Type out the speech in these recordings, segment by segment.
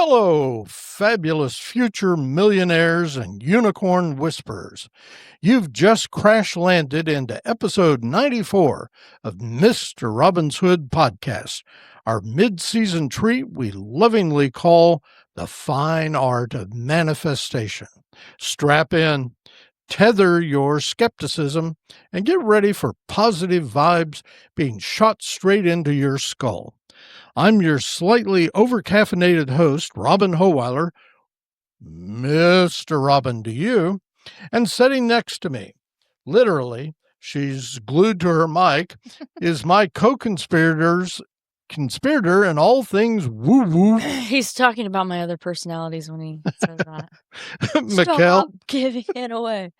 Hello, fabulous future millionaires and unicorn whisperers. You've just crash-landed into episode 94 of Mr. Robin's Hood Podcast, our mid-season treat we lovingly call the fine art of manifestation. Strap in, tether your skepticism, and get ready for positive vibes being shot straight into your skull. I'm your slightly over-caffeinated host, Robin Hohweiler, Mr. Robin to you, and sitting next to me, literally, she's glued to her mic, is my conspirator in all things woo-woo. He's talking about my other personalities when he says that. Mikel. Stop giving it away.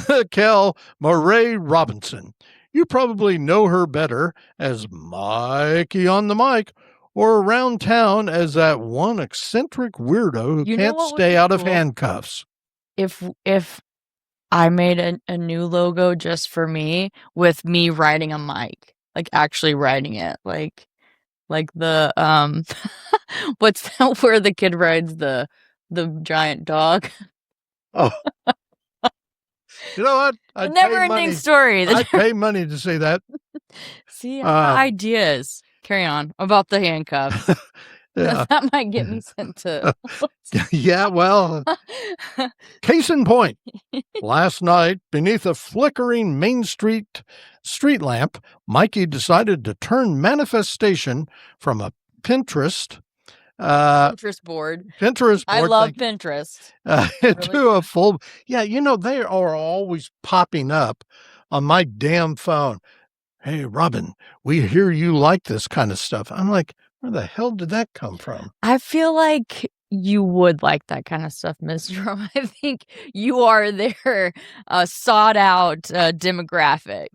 Mikel Mauree Robinson. You probably know her better as Mikey-on-the-Mic or around town as that one eccentric weirdo who can't stay out of handcuffs. If I made a new logo just for me with me riding a mic, like actually riding it, like the what's that where the kid rides the giant dog? Oh. You know what? A never-ending story. I'd pay money to see that. See, ideas. Carry on about the handcuffs. Yeah. That might get me sent to. Yeah, well, case in point. Last night, beneath a flickering Main Street lamp, Mikey decided to turn manifestation from a Pinterest board. I love Pinterest. Into a full, they are always popping up on my damn phone. Hey, Robin, we hear you like this kind of stuff. I'm like, where the hell did that come from? I feel like you would like that kind of stuff, Ms. Drum. I think you are their sought out demographic.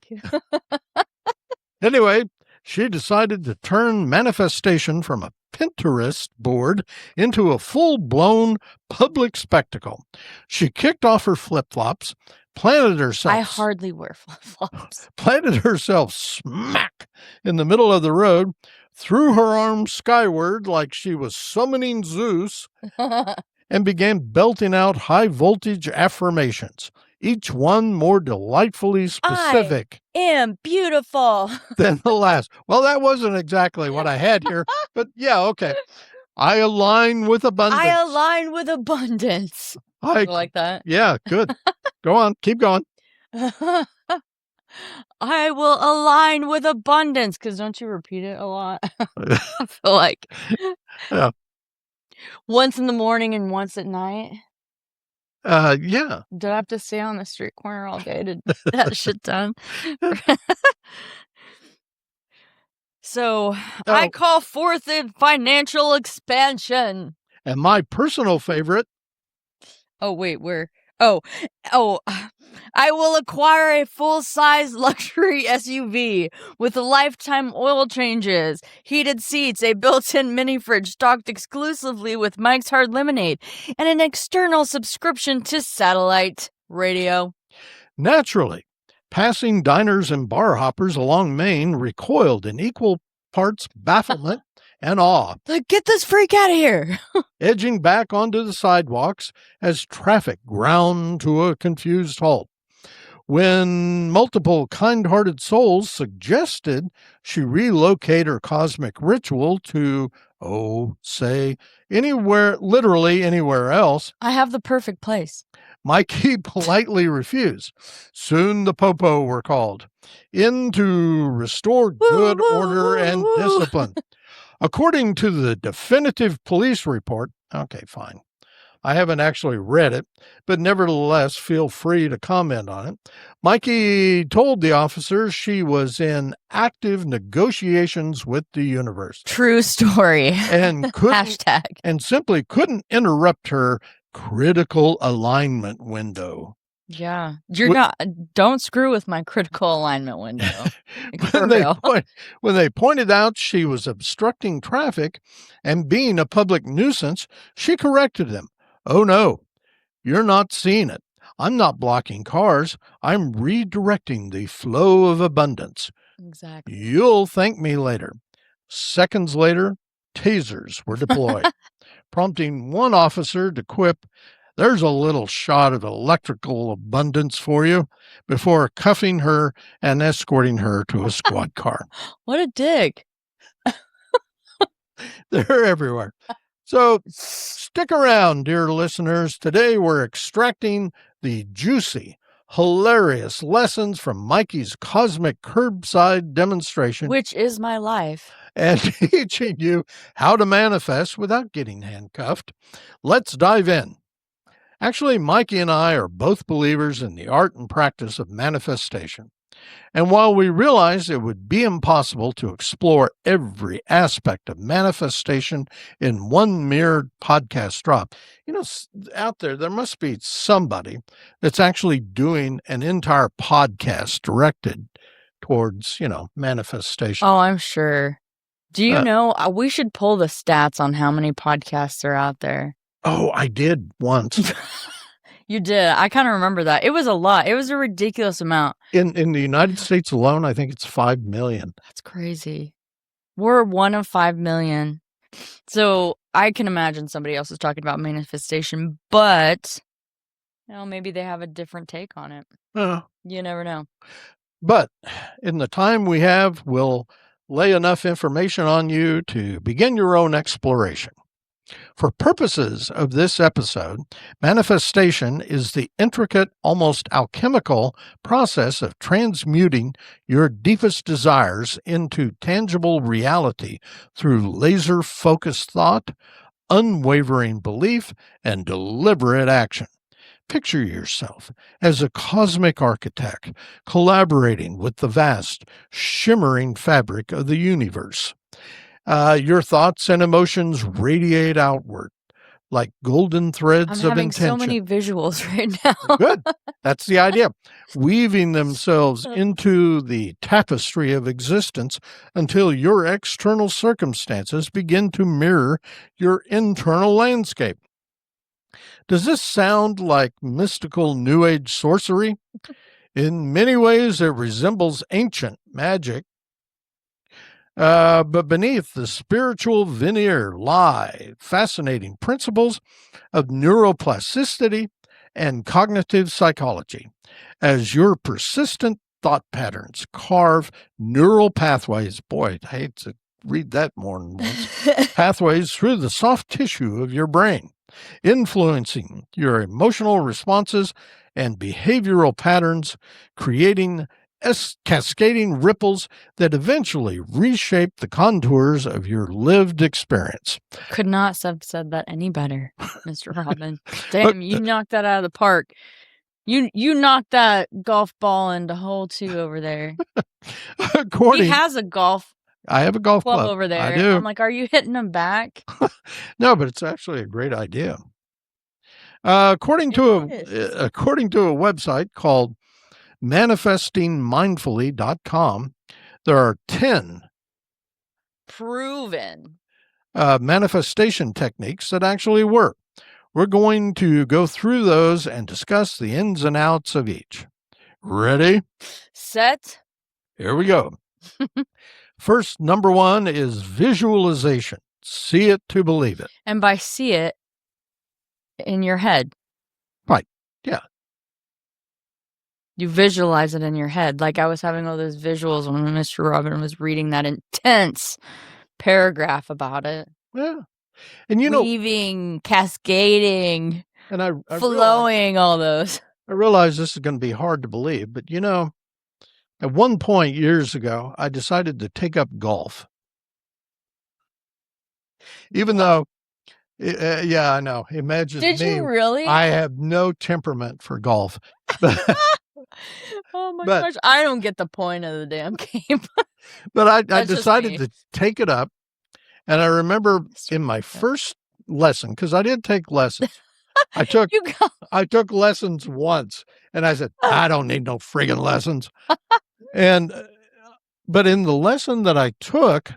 Anyway, she decided to turn manifestation from a Pinterest board into a full-blown public spectacle. She kicked off her flip-flops, planted herself... I hardly wear flip-flops. Planted herself smack in the middle of the road, threw her arms skyward like she was summoning Zeus, and began belting out high-voltage affirmations, each one more delightfully specific. I am beautiful. Than the last. Well, that wasn't exactly what I had here, but yeah, okay. I align with abundance. I like that. Yeah, good. Go on. Keep going. I will align with abundance. Because don't you repeat it a lot? I feel like. Yeah. Once in the morning and once at night. Yeah. Did I have to stay on the street corner all day to get that shit done? So I call forth a financial expansion. And my personal favorite. Oh, wait, where? Oh, I will acquire a full-size luxury SUV with lifetime oil changes, heated seats, a built-in mini fridge stocked exclusively with Mike's Hard Lemonade, and an external subscription to satellite radio. Naturally, passing diners and bar hoppers along Main recoiled in equal parts bafflement and awe. Get this freak out of here! Edging back onto the sidewalks as traffic ground to a confused halt. When multiple kind-hearted souls suggested she relocate her cosmic ritual to, say, anywhere, literally anywhere else, I have the perfect place. Mikey politely refused. Soon the popo were called in to restore good order and discipline. According to the definitive police report, okay, fine. I haven't actually read it, but nevertheless feel free to comment on it. Mikey told the officers she was in active negotiations with the universe. True story. And Hashtag. And simply couldn't interrupt her critical alignment window. Yeah. Don't screw with my critical alignment window. When they pointed out she was obstructing traffic and being a public nuisance, she corrected them. Oh, no, you're not seeing it. I'm not blocking cars. I'm redirecting the flow of abundance. Exactly. You'll thank me later. Seconds later, tasers were deployed. prompting one officer to quip, "There's a little shot of electrical abundance for you," before cuffing her and escorting her to a squad car. What a dick. They're everywhere. So stick around, dear listeners. Today we're extracting the juicy, hilarious lessons from Mikey's cosmic curbside demonstration, which is my life, and teaching you how to manifest without getting handcuffed. Let's dive in. Actually, Mikey and I are both believers in the art and practice of manifestation. And while we realize it would be impossible to explore every aspect of manifestation in one mere podcast drop, out there must be somebody that's actually doing an entire podcast directed towards, manifestation. Oh, I'm sure. Do you know, we should pull the stats on how many podcasts are out there. Oh, I did once. You did. I kind of remember that. It was a lot. It was a ridiculous amount. In the United States alone, I think it's 5 million. That's crazy. We're one of 5 million. So I can imagine somebody else is talking about manifestation, but maybe they have a different take on it. You never know. But in the time we have, we'll lay enough information on you to begin your own exploration. For purposes of this episode, manifestation is the intricate, almost alchemical process of transmuting your deepest desires into tangible reality through laser-focused thought, unwavering belief, and deliberate action. Picture yourself as a cosmic architect collaborating with the vast, shimmering fabric of the universe. Your thoughts and emotions radiate outward like golden threads of intention. I'm having so many visuals right now. Good. That's the idea. Weaving themselves into the tapestry of existence until your external circumstances begin to mirror your internal landscape. Does this sound like mystical New Age sorcery? In many ways, it resembles ancient magic. But beneath the spiritual veneer lie fascinating principles of neuroplasticity and cognitive psychology. As your persistent thought patterns carve neural pathways, boy, I hate to read that more than once, pathways through the soft tissue of your brain, influencing your emotional responses and behavioral patterns, creating cascading ripples that eventually reshape the contours of your lived experience. Could not have said that any better, Mr. Robin. Damn, you knocked that out of the park. You knocked that golf ball into hole 2 over there. He has a golf. I have a golf club over there. I do. I'm like, are you hitting them back? No, but it's actually a great idea. According to a website called manifestingmindfully.com, there are 10 proven manifestation techniques that actually work. We're going to go through those and discuss the ins and outs of each. Ready? Set. Here we go. First, number 1 is visualization. See it to believe it. And by see it, in your head. Right. Yeah. You visualize it in your head. Like I was having all those visuals when Mr. Robin was reading that intense paragraph about it. Yeah. And weaving, cascading, and I flowing, all those. I realize this is going to be hard to believe, but at one point years ago, I decided to take up golf. Even though, yeah, I know. Imagine Did me. You really? I have no temperament for golf. Oh my gosh, I don't get the point of the damn game. But I decided to take it up. And I remember in my first lesson, because I did take lessons. I took lessons once, and I said, I don't need no friggin' lessons. But in the lesson that I took,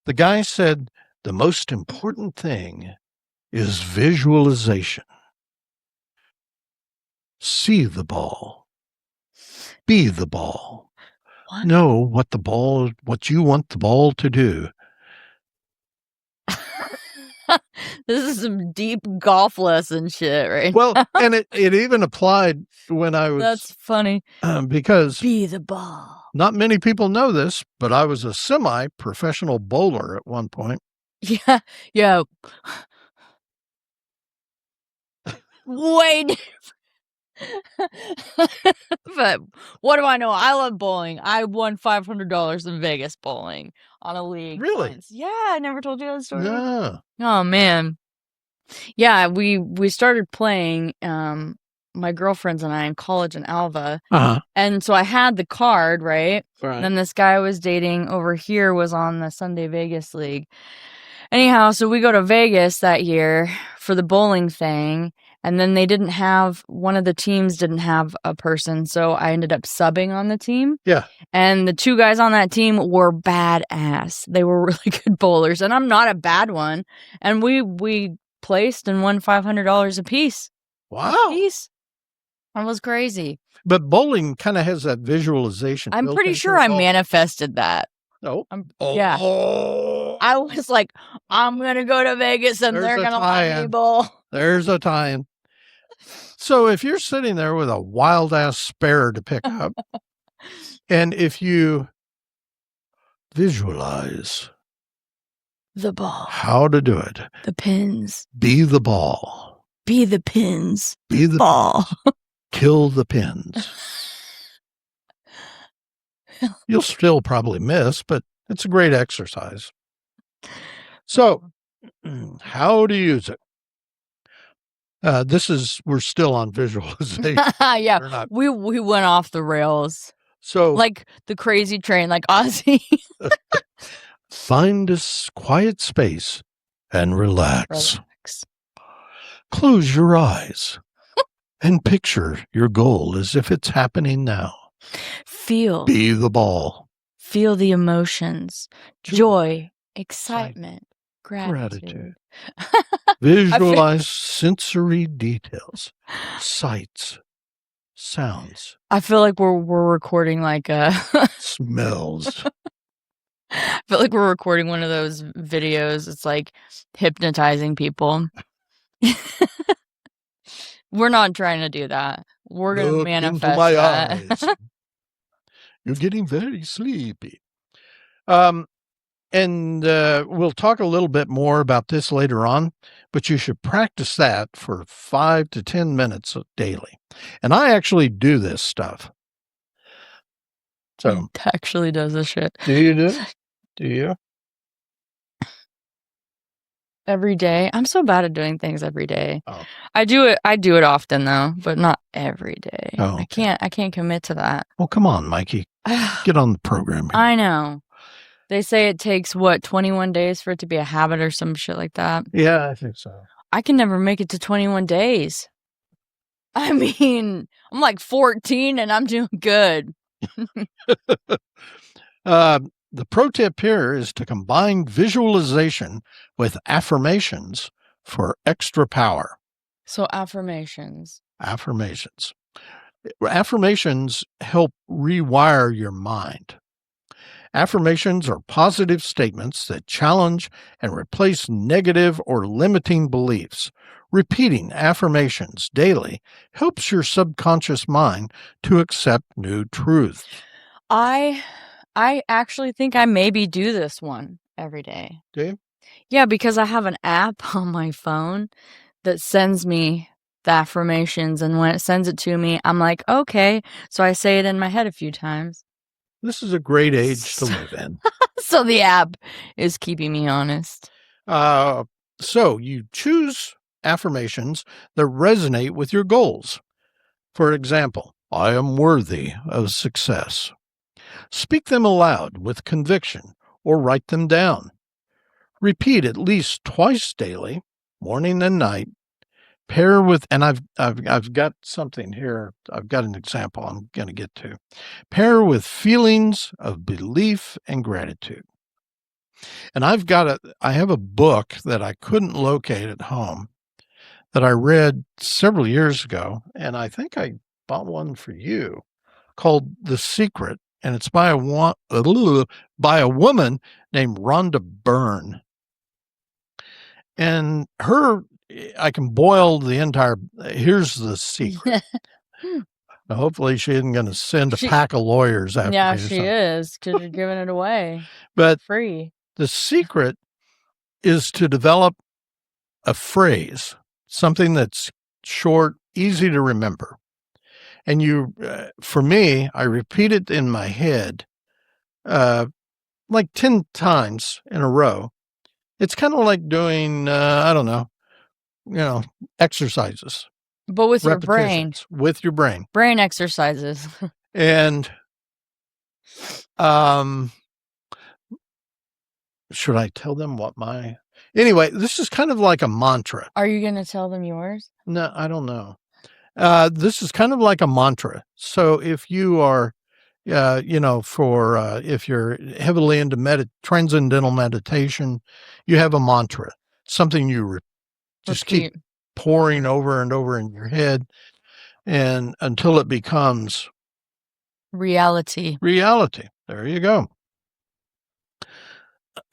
the guy said, the most important thing is visualization. See the ball. Be the ball. What? Know what you want the ball to do. This is some deep golf lesson shit, right? Well, and it even applied when I was. That's funny. Because be the ball. Not many people know this, but I was a semi-professional bowler at one point. Yeah, yeah. Way But what do I know? I love bowling. I won $500 in Vegas bowling on a league. Really? Once. Yeah, I never told you that story. Yeah. Oh man. Yeah, we started playing my girlfriends and I in college in Alva. Uh-huh. And so I had the card, right? Right. And then this guy I was dating over here was on the Sunday Vegas League. Anyhow, so we go to Vegas that year for the bowling thing. And then one of the teams didn't have a person. So I ended up subbing on the team. Yeah. And the two guys on that team were badass. They were really good bowlers. And I'm not a bad one. And we placed and won $500 a piece. Wow. That was crazy. But bowling kind of has that visualization. I'm pretty sure I manifested that. Oh. Yeah. I was like, I'm going to go to Vegas and they're going to let me bowl. There's a tie-in. So if you're sitting there with a wild-ass spare to pick up, and if you visualize the ball, how to do it, the pins, be the ball, be the pins, be the ball, kill the pins. You'll still probably miss, but it's a great exercise. So, how to use it? We're still on visualization. Yeah, we went off the rails. So, like the crazy train, like Ozzy. Find a quiet space and relax. Close your eyes and picture your goal as if it's happening now. Be the ball. Feel the emotions. Joy, excitement, gratitude. Visualize sensory details, sights, sounds. I feel like we're recording like smells. I feel like we're recording one of those videos. It's like hypnotizing people. We're not trying to do that. We're going to manifest into my that. Eyes. You're getting very sleepy. And we'll talk a little bit more about this later on, but you should practice that for 5 to 10 minutes daily. And I actually do this stuff. So it actually does this shit. Do you do it? Do you? Every day. I'm so bad at doing things every day. Oh. I do it often though, but not every day. Oh, okay. I can't commit to that. Well, come on, Mikey. Get on the program here. I know. They say it takes 21 days for it to be a habit or some shit like that. Yeah, I think so. I can never make it to 21 days. I mean, I'm like 14 and I'm doing good. The pro tip here is to combine visualization with affirmations for extra power. So affirmations. Affirmations help rewire your mind. Affirmations are positive statements that challenge and replace negative or limiting beliefs. Repeating affirmations daily helps your subconscious mind to accept new truths. I actually think I maybe do this one every day. Do you? Yeah, because I have an app on my phone that sends me the affirmations, and when it sends it to me, I'm like, okay. So I say it in my head a few times. This is a great age to live in. So the app is keeping me honest. So you choose affirmations that resonate with your goals. For example, I am worthy of success. Speak them aloud with conviction or write them down. Repeat at least twice daily, morning and night. Pair with, and I've got something here. I've got an example I'm going to get to. Pair with feelings of belief and gratitude. And I have a book that I couldn't locate at home that I read several years ago, and I think I bought one for you called The Secret, and it's by a woman named Rhonda Byrne. And I can boil the entire. Here's the secret. Now, hopefully, she isn't going to send a pack of lawyers after me. Yeah, she is, because you're giving it away. But free. The secret is to develop a phrase, something that's short, easy to remember. And for me, I repeat it in my head like 10 times in a row. It's kind of like doing, I don't know, exercises. But with your brain. With your brain. Brain exercises. And should I tell them what anyway, this is kind of like a mantra. Are you going to tell them yours? No, I don't know. This is kind of like a mantra. So if you are, if you're heavily into transcendental meditation, you have a mantra, something you just keep pouring over and over in your head, and until it becomes reality. There you go.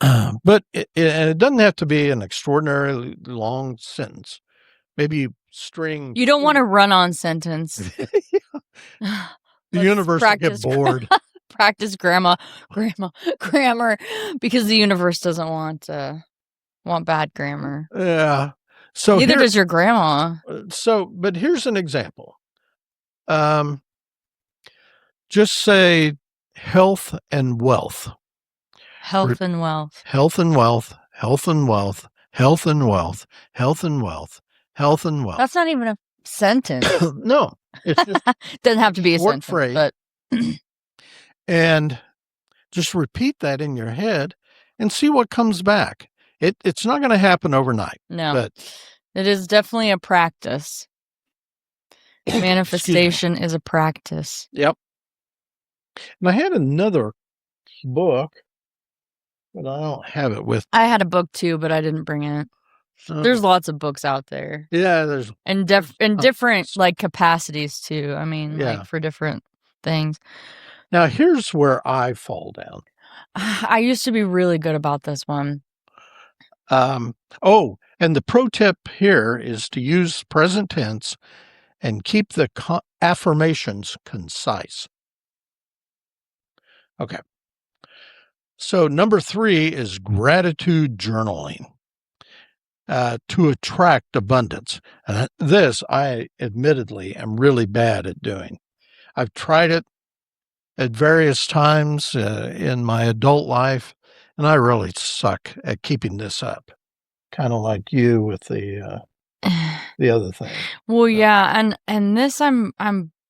But it doesn't have to be an extraordinarily long sentence. Maybe you string. You don't want to run on sentence. The universe will get bored. Practice grammar, because the universe doesn't want bad grammar. Yeah. So neither does your grandma. But here's an example. Just say health and wealth. Health and wealth. Health and wealth. Health and wealth. Health and wealth. Health and wealth. Health and wealth. That's not even a sentence. No, it's just doesn't have to be a sentence. Phrase. But and just repeat that in your head and see what comes back. It's not going to happen overnight. No, but it is definitely a practice. Manifestation is a practice. Yep. And I had another book, but I don't have it with me. I had a book too, but I didn't bring it. There's lots of books out there. Yeah, there's and different like capacities too. I mean, like for different things. Now here's where I fall down. I used to be really good about this one. And the pro tip here is to use present tense and keep the affirmations concise. Okay. So number 3 is gratitude journaling to attract abundance. And this, I admittedly am really bad at doing. I've tried it at various times in my adult life, and I really suck at keeping this up. Kind of like you with the other thing. Well, yeah, and this I'm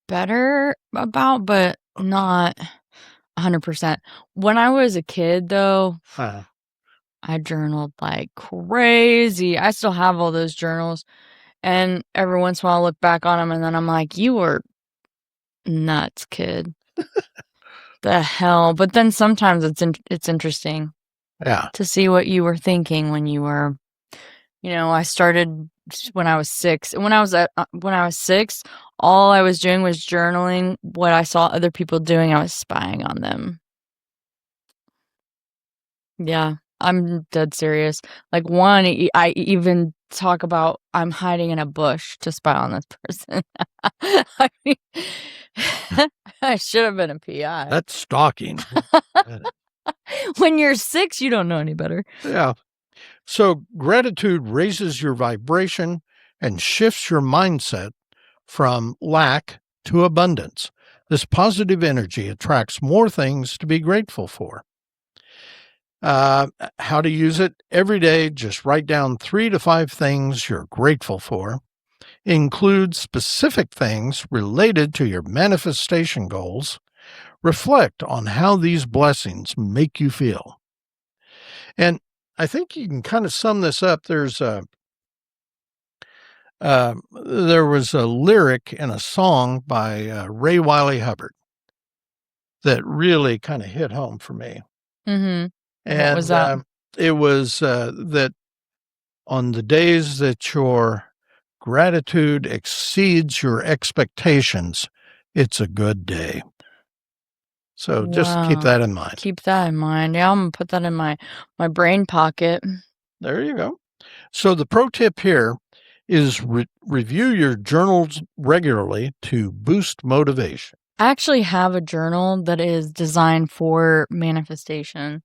better about, but not 100%. When I was a kid, though, I journaled like crazy. I still have all those journals, and every once in a while I look back on them, and then I'm like, you were nuts, kid. The hell. But then sometimes it's interesting to see what you were thinking when you were, I started when I was 6. And when I was 6, all I was doing was journaling what I saw other people doing. I was spying on them. Yeah, I'm dead serious. Like one, I even talk about I'm hiding in a bush to spy on this person. I mean, I should have been a PI. That's stalking. When you're 6, you don't know any better. Yeah. So gratitude raises your vibration and shifts your mindset from lack to abundance. This positive energy attracts more things to be grateful for. How to use it? Every day, just write down 3 to 5 things you're grateful for. Include specific things related to your manifestation goals. Reflect on how these blessings make you feel. And I think you can kind of sum this up. There was a lyric in a song by Ray Wiley Hubbard that really kind of hit home for me. Mm-hmm. And what was that? It was that on the days that your gratitude exceeds your expectations, it's a good day. So just keep that in mind. Keep that in mind. Yeah, I'm going to put that in my brain pocket. There you go. So the pro tip here is review your journals regularly to boost motivation. I actually have a journal that is designed for manifestation.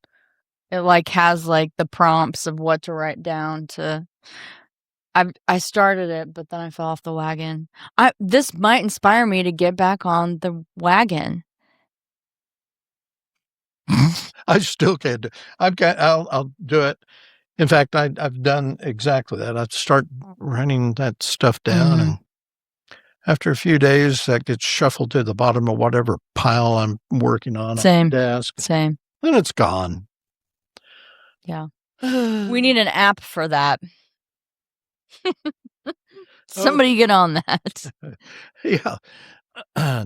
It has the prompts of what to write down to. I started it, but then I fell off the wagon. This might inspire me to get back on the wagon. I still can't do. I'll do it. In fact, I've done exactly that. I'd start writing that stuff down, and after a few days, that gets shuffled to the bottom of whatever pile I'm working on Same. the desk. Same. Then it's gone. Yeah. We need an app for that. Somebody get on that. Yeah.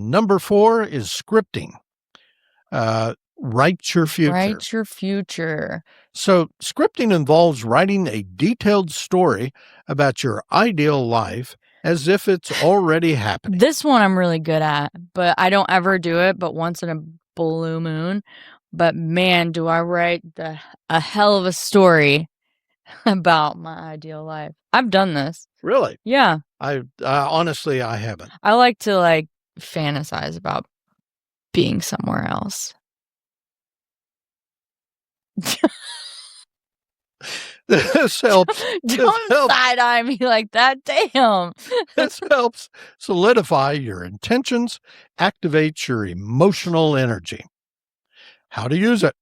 Number 4 is scripting. Write your future. Write your future. So scripting involves writing a detailed story about your ideal life as if it's already happening. This one I'm really good at, but I don't ever do it but once in a blue moon. But man, do I write a hell of a story about my ideal life. I've done this. Really? Yeah. I honestly, I haven't. I like to fantasize about being somewhere else. This helps. Don't side-eye me like that. Damn. This helps solidify your intentions, activates your emotional energy. How to use it.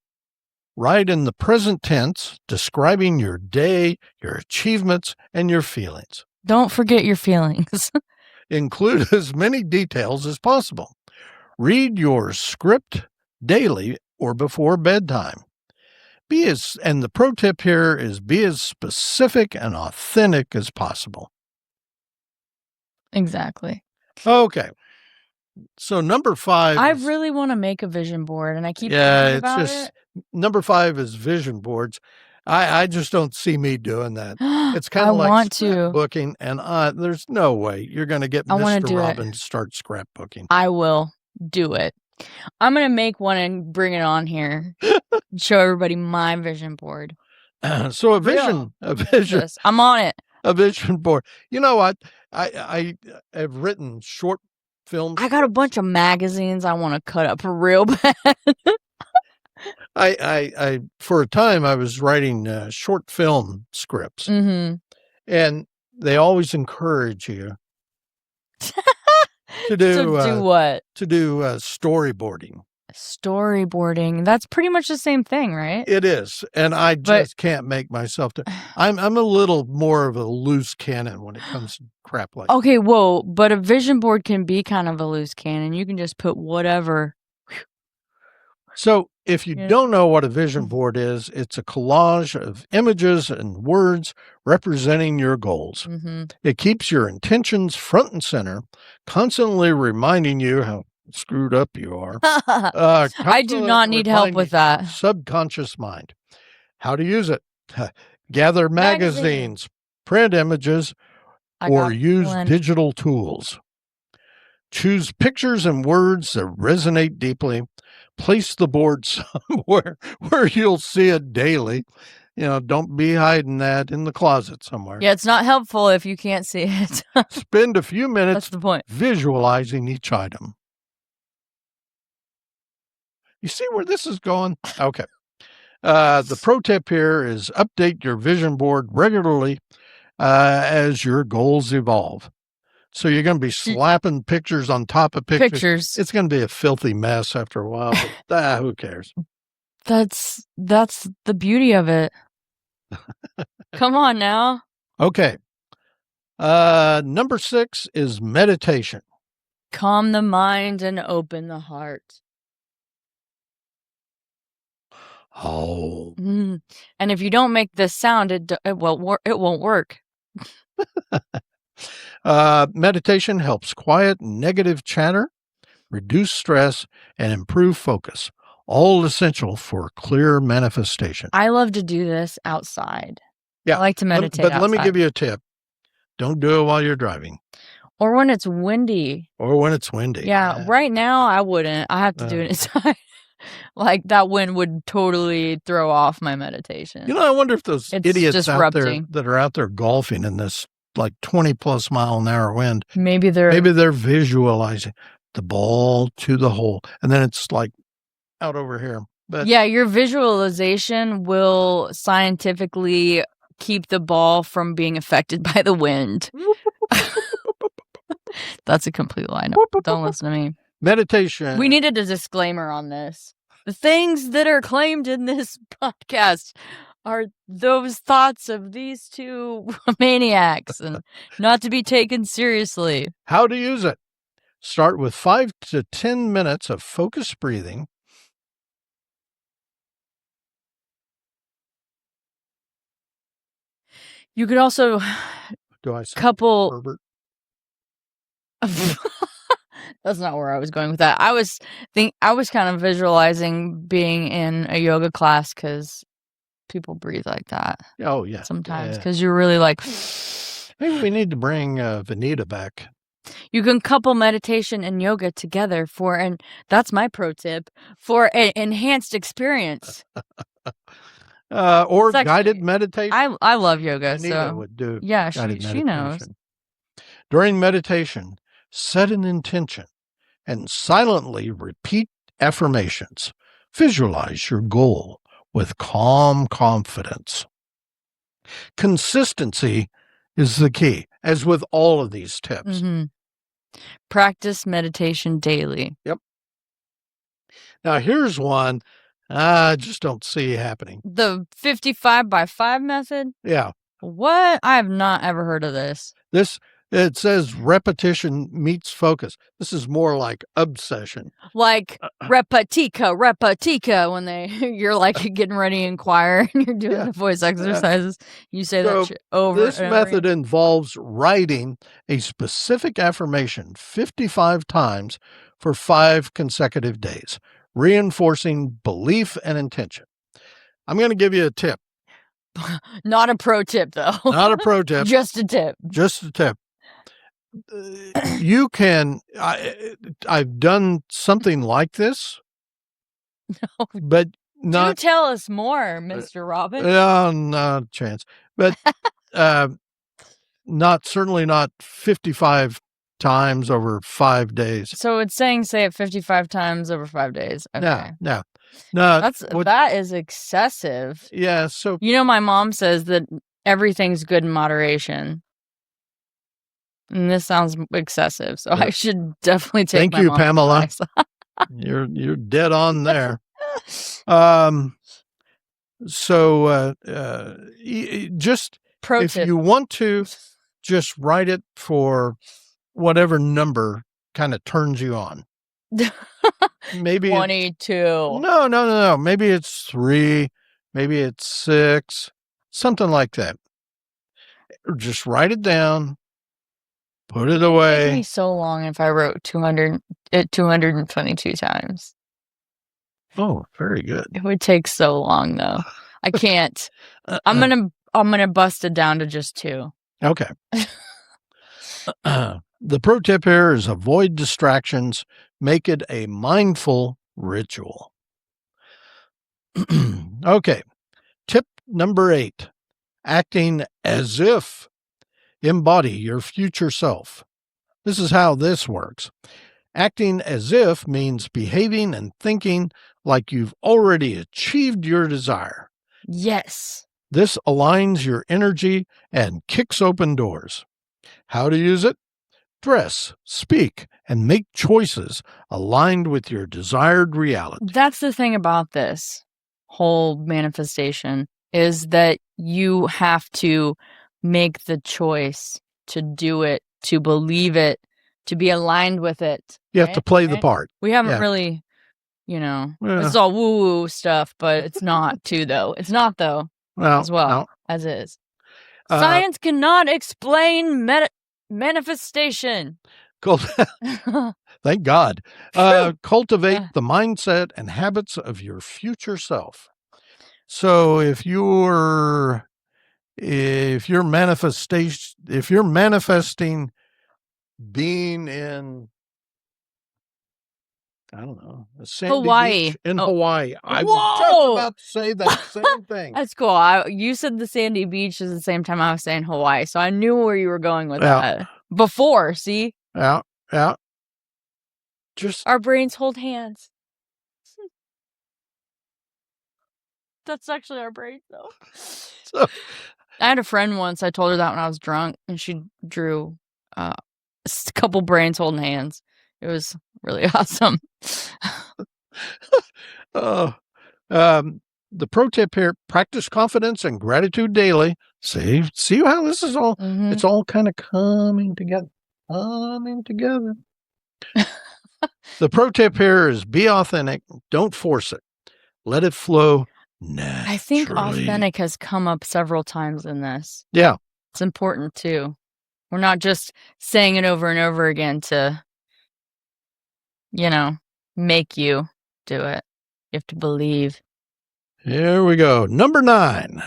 Write in the present tense, describing your day, your achievements, and your feelings. Don't forget your feelings. Include as many details as possible. Read your script daily or before bedtime. And the pro tip here is be as specific and authentic as possible. Exactly. Okay. So number 5. I really want to make a vision board, and I keep thinking about it. Number 5 is vision boards. I just don't see me doing that. It's kind of like scrapbooking, and there's no way you're going to get Mr. Robin to start scrapbooking. I will do it. I'm going to make one and bring it on here. Show everybody my vision board. So a vision. I'm on it. A vision board. You know what? I have written short films. I got a bunch of magazines I want to cut up real bad. I for a time I was writing short film scripts, and they always encourage you to do what? To do storyboarding. Storyboarding. That's pretty much the same thing, right? It is, and I just can't make myself do. I'm a little more of a loose cannon when it comes to crap like that. Okay, whoa, but a vision board can be kind of a loose cannon. You can just put whatever. So if you don't know what a vision board is, it's a collage of images and words representing your goals. It keeps your intentions front and center, constantly reminding you how screwed up you are. I do not need help with that. Subconscious mind. How to use it. Gather magazines, print images, or use digital tools. Choose pictures and words that resonate deeply. Place the board somewhere where you'll see it daily. Don't be hiding that in the closet somewhere. Yeah, it's not helpful if you can't see it. Spend a few minutes That's the point. Visualizing each item. You see where this is going? Okay. The pro tip here is update your vision board regularly as your goals evolve. So you're going to be slapping pictures on top of pictures. It's going to be a filthy mess after a while, but who cares? That's the beauty of it. Come on now. Okay. Number 6 is meditation. Calm the mind and open the heart. Oh. And if you don't make this sound, it won't work. Meditation helps quiet negative chatter, reduce stress, and improve focus. All essential for clear manifestation. I love to do this outside. Yeah, I like to meditate But let me give you a tip. Don't do it while you're driving. Or when it's windy. Yeah, right now I wouldn't. I have to do it inside. Like that wind would totally throw off my meditation. I wonder if those It's idiots out there disrupting. that are out there golfing in this like 20 plus mile an hour wind, Maybe they're visualizing the ball to the hole, and then it's like out over here. But yeah, your visualization will scientifically keep the ball from being affected by the wind. That's a complete lie. No, don't listen to me. meditation. We needed a disclaimer on this. The things that are claimed in this podcast are those thoughts of these two maniacs and not to be taken seriously. How to use it. Start with 5 to 10 minutes of focused breathing. You could also Do I say couple. Herbert? That's not where I was going with that. I was kind of visualizing being in a yoga class because people breathe like that. Oh, yeah. Sometimes because you're really like. Maybe we need to bring Vanita back. You can couple meditation and yoga together and that's my pro tip, for an enhanced experience. Or guided meditation. I love yoga. Vanita so would do yeah, guided she knows. During meditation, set an intention and silently repeat affirmations. Visualize your goal with calm confidence. Consistency is the key, as with all of these tips. Mm-hmm. Practice meditation daily. Yep. Now, here's one I just don't see happening. The 55 by 5 method? Yeah. What? I have not ever heard of this. It says repetition meets focus. This is more like obsession. Like repetica, when you're like getting ready in choir and you're doing the voice exercises. You say that shit over this and over. method involves writing a specific affirmation 55 times for 5 consecutive days, reinforcing belief and intention. I'm going to give you a tip. Not a pro tip, though. Not a pro tip. Just a tip. Just a tip. You can, I've done something like this, No. but not. Do tell us more, Mr. Robin. Not a chance. But certainly not 55 times over 5 days. So it's saying say it 55 times over 5 days. Okay. No. That is excessive. Yeah. So my mom says that everything's good in moderation. And this sounds excessive, so I should definitely take. Thank my you, mom's Pamela. advice. You're dead on there. So just Pro if tip. you want to, just write it for whatever number kind of turns you on. Maybe 22. No. Maybe it's 3. Maybe it's 6. Something like that. Just write it down. Put it away. It would take me so long if I wrote 222 times. Oh, very good. It would take so long, though. I can't. I'm gonna bust it down to just 2. Okay. The pro tip here is avoid distractions. Make it a mindful ritual. Okay. Tip number 8, acting as if. Embody your future self. This is how this works. Acting as if means behaving and thinking like you've already achieved your desire. Yes. This aligns your energy and kicks open doors. How to use it? Dress, speak, and make choices aligned with your desired reality. That's the thing about this whole manifestation, is that you have to make the choice to do it, to believe it, to be aligned with it. You have to play the part. We haven't really, it's all woo-woo stuff, but it's not too, though. It's not, though, as is. Science cannot explain manifestation. Thank God. Cultivate the mindset and habits of your future self. So if you're manifesting being in I don't know. A sandy Hawaii. beach in Hawaii. I was Whoa! just about to say that same thing. That's cool. You said the sandy beach at the same time I was saying Hawaii, so I knew where you were going with that. Before, see? Yeah. Just our brains hold hands. That's actually our brains, though. So, I had a friend once. I told her that when I was drunk, and she drew a couple brains holding hands. It was really awesome. The pro tip here: practice confidence and gratitude daily. See how this is all? Mhm. It's all kind of coming together. The pro tip here is be authentic. Don't force it. Let it flow naturally. I think authentic has come up several times in this. Yeah. It's important, too. We're not just saying it over and over again to, make you do it. You have to believe. Here we go. Number 9.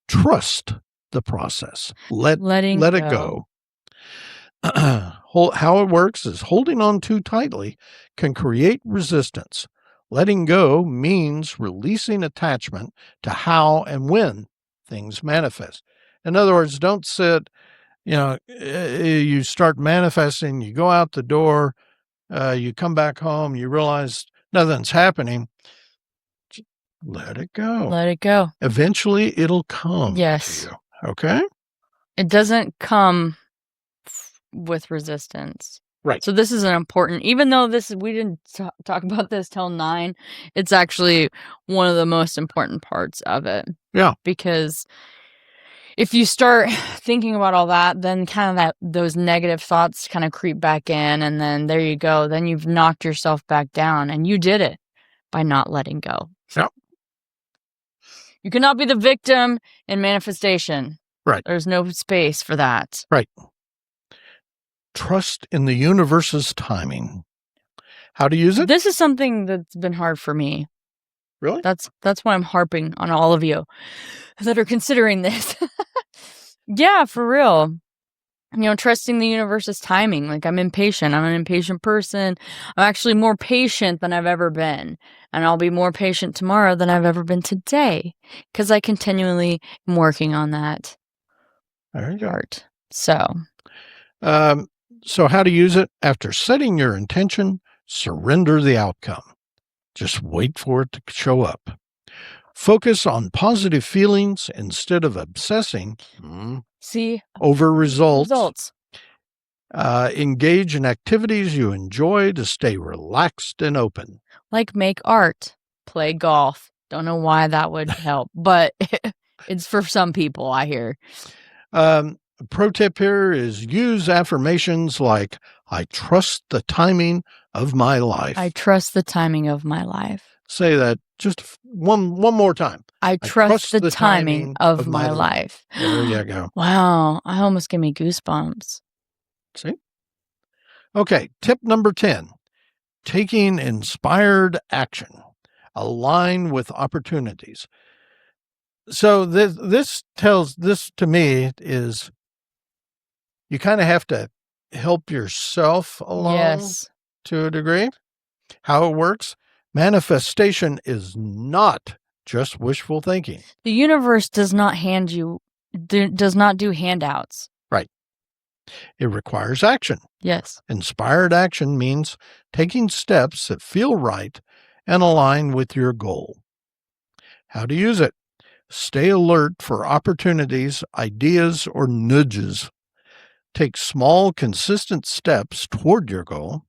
Trust the process. Let it go. How it works is holding on too tightly can create resistance. Letting go means releasing attachment to how and when things manifest. In other words, don't sit, you start manifesting, you go out the door, you come back home, you realize nothing's happening. Let it go. Let it go. Eventually, it'll come. Yes. To you. Okay? It doesn't come with resistance. Right. So this is an important, even though we didn't talk about this till 9, it's actually one of the most important parts of it. Yeah. Because if you start thinking about all that, then kind of those negative thoughts kind of creep back in, and then there you go. Then you've knocked yourself back down, and you did it by not letting go. Yeah. You cannot be the victim in manifestation. Right. There's no space for that. Right. Trust in the universe's timing. How to use it? This is something that's been hard for me. Really? That's why I'm harping on all of you that are considering this. Yeah, for real. Trusting the universe's timing. Like, I'm impatient. I'm an impatient person. I'm actually more patient than I've ever been. And I'll be more patient tomorrow than I've ever been today. Because I continually am working on that part. So how to use it? After setting your intention, surrender the outcome. Just wait for it to show up. Focus on positive feelings instead of obsessing over results. Engage in activities you enjoy to stay relaxed and open. Like make art, play golf. Don't know why that would help, but it's for some people, I hear. Pro tip here is use affirmations like, I trust the timing of my life. I trust the timing of my life. Say that just one more time. I trust the timing of my life. There you go. Wow. I almost gave me goosebumps. See? Okay. Tip number 10, taking inspired action. Align with opportunities. So this to me is you kind of have to help yourself along to a degree. How it works? Manifestation is not just wishful thinking. The universe does not do handouts. Right. It requires action. Yes. Inspired action means taking steps that feel right and align with your goal. How to use it? Stay alert for opportunities, ideas, or nudges. Take small, consistent steps toward your goal.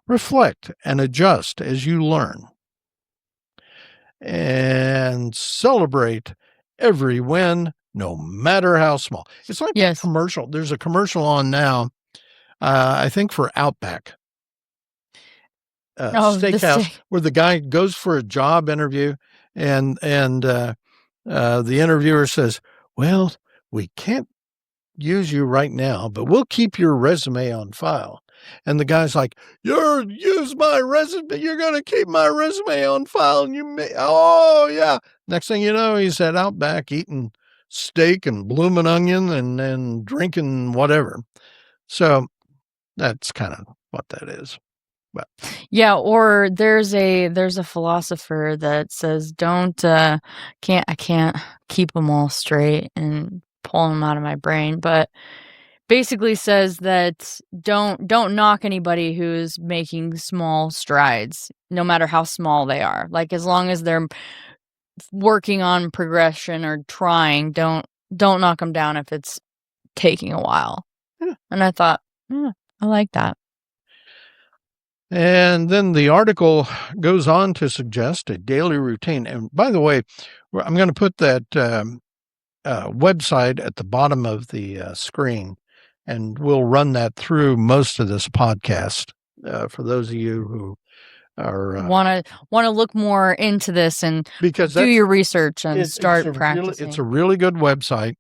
Reflect and adjust as you learn. And celebrate every win, no matter how small. It's like a commercial. There's a commercial on now, I think for Outback Steakhouse, where the guy goes for a job interview, and the interviewer says, well, we can't use you right now, but we'll keep your resume on file. And the guy's like, use my resume. You're going to keep my resume on file. And oh yeah. Next thing you know, he's at Outback eating steak and blooming onion and drinking whatever. So that's kind of what that is. Yeah, or there's a philosopher that says I can't keep them all straight and pull them out of my brain, but basically says that don't knock anybody who's making small strides, no matter how small they are. Like, as long as they're working on progression or trying, don't knock them down if it's taking a while. Yeah. And I thought, I like that. And then the article goes on to suggest a daily routine. And by the way, I'm going to put that website at the bottom of the screen, and we'll run that through most of this podcast for those of you who are want to look more into this and because do your research and start practicing. It's a really good website.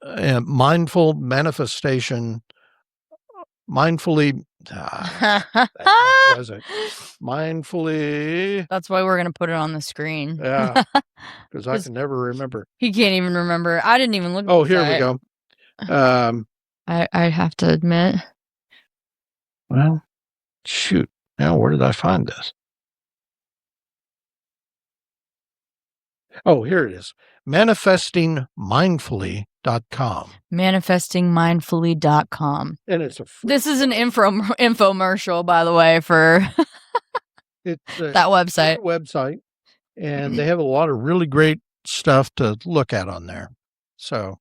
Mindful manifestation, mindfully. Was it mindfully? That's why we're going to put it on the screen. Yeah, because I can never remember. He can't even remember. I didn't even look. Oh, here we go. I have to admit. Well, shoot. Now, where did I find this? Oh, here it is. Manifestingmindfully.com. Manifestingmindfully.com. And it's this is an infomercial, by the way, for that website. Website, and they have a lot of really great stuff to look at on there. So,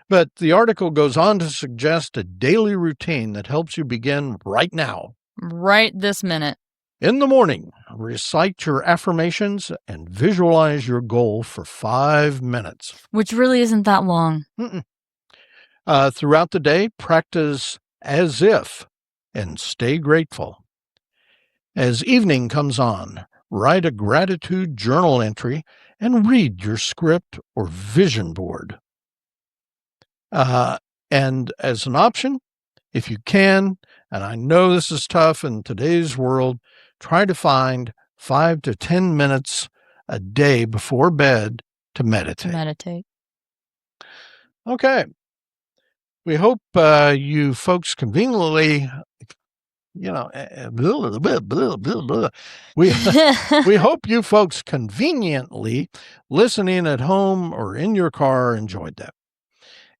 but the article goes on to suggest a daily routine that helps you begin right now. Right this minute. In the morning, recite your affirmations and visualize your goal for 5 minutes. Which really isn't that long. Throughout the day, practice as if and stay grateful. As evening comes on, write a gratitude journal entry and read your script or vision board. And as an option, if you can, and I know this is tough in today's world, try to find 5 to 10 minutes a day before bed to meditate. Okay. We hope you folks conveniently, we hope you folks conveniently listening at home or in your car enjoyed that.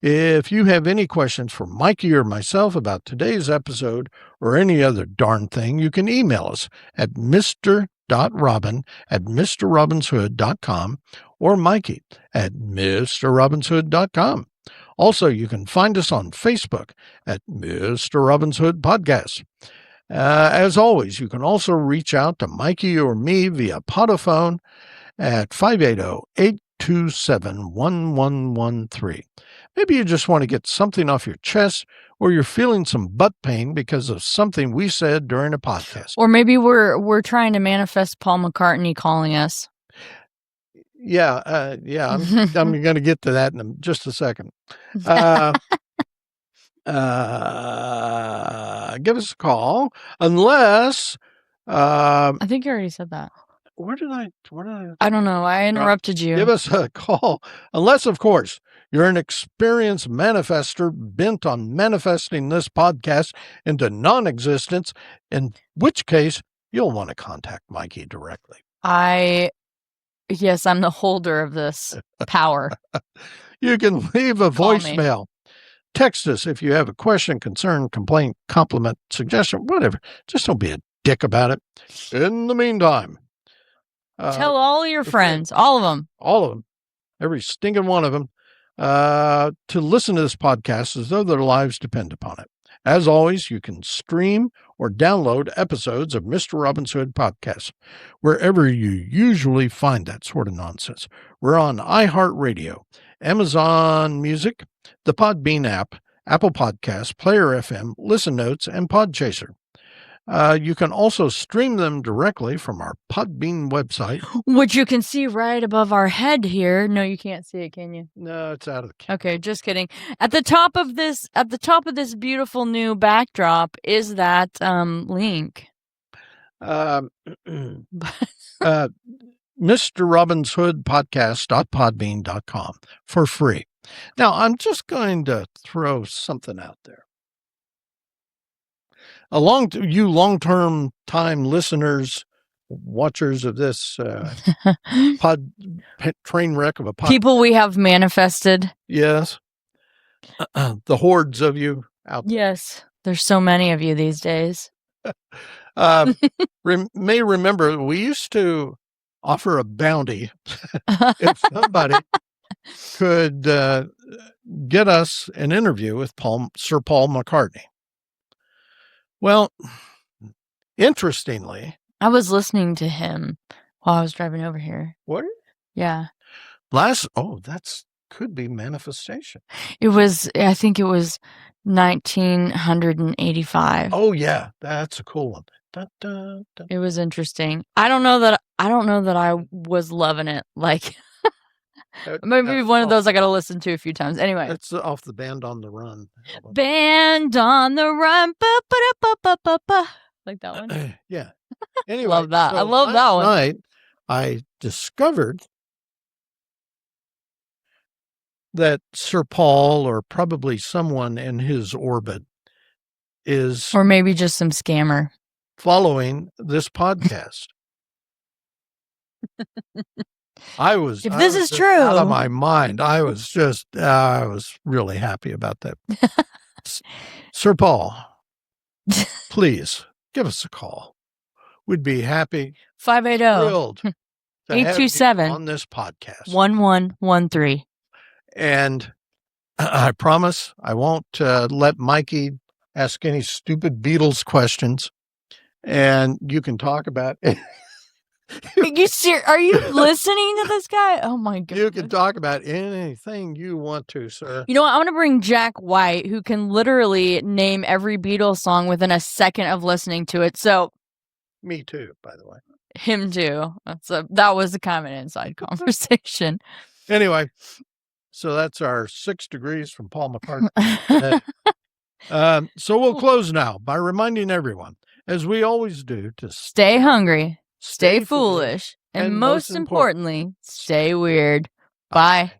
If you have any questions for Mikey or myself about today's episode or any other darn thing, you can email us at mr.robin@mrrobinshood.com or Mikey at mrrobinshood.com. Also, you can find us on Facebook at Mr. Robin's Hood Podcast. As always, you can also reach out to Mikey or me via Podophone at 580-827-1113. Maybe you just want to get something off your chest, or you're feeling some butt pain because of something we said during a podcast. Or maybe we're trying to manifest Paul McCartney calling us. Yeah, I'm going to get to that in just a second. Give us a call, unless I think you already said that. Where did I? I don't know. I interrupted you. Give us a call, unless, of course, you're an experienced manifester bent on manifesting this podcast into non-existence, in which case you'll want to contact Mikey directly. Yes, I'm the holder of this power. You can leave a voicemail. Text us if you have a question, concern, complaint, compliment, suggestion, whatever. Just don't be a dick about it. In the meantime, tell all your friends, all of them, every stinking one of them, to listen to this podcast as though their lives depend upon it. As always, you can stream or download episodes of Mr. Robin's Hood Podcast wherever you usually find that sort of nonsense. We're on iHeartRadio, Amazon Music, the Podbean app, Apple Podcasts, Player FM, Listen Notes, and Podchaser. You can also stream them directly from our Podbean website, which you can see right above our head here. No, you can't see it, can you? No, it's out of the camera. Okay, just kidding. At the top of this beautiful new backdrop is that link. Mr. Robin's Hood Podcast.podbean.com for free. Now, I'm just going to throw something out there. You long-term time listeners, watchers of this train wreck of a podcast. People we have manifested. Yes. The hordes of you out there. Yes. There's so many of you these days. May remember we used to offer a bounty if somebody could get us an interview with Sir Paul McCartney. Well, interestingly, I was listening to him while I was driving over here. What? Yeah. That's could be manifestation. I think it was 1985. Oh yeah, that's a cool one. Da, da, da. It was interesting. I don't know that I was loving it. Like maybe one of those I got to listen to a few times. Anyway, that's off the Band on the Run album. Band on the Run. Ba-ba-da-ba-ba-ba-ba. Like that one. Yeah. Anyway, love that. So I love that one. Last night, I discovered that Sir Paul, or probably someone in his orbit, is, or maybe just some scammer, following this podcast. If this is true, out of my mind. I was really happy about that. Sir Paul, please give us a call. We'd be happy. 580 827 on this podcast. 1113. And I promise I won't let Mikey ask any stupid Beatles questions. And you can talk about it. Are you listening to this guy? Oh my goodness. You can talk about anything you want to, sir. You know what? I'm going to bring Jack White, who can literally name every Beatles song within a second of listening to it. So, me too, by the way. Him too. That was a kind of an inside conversation. Anyway, so that's our 6 degrees from Paul McCartney. So we'll close now by reminding everyone, as we always do, to stay hungry, stay foolish, and most importantly, stay weird. Bye.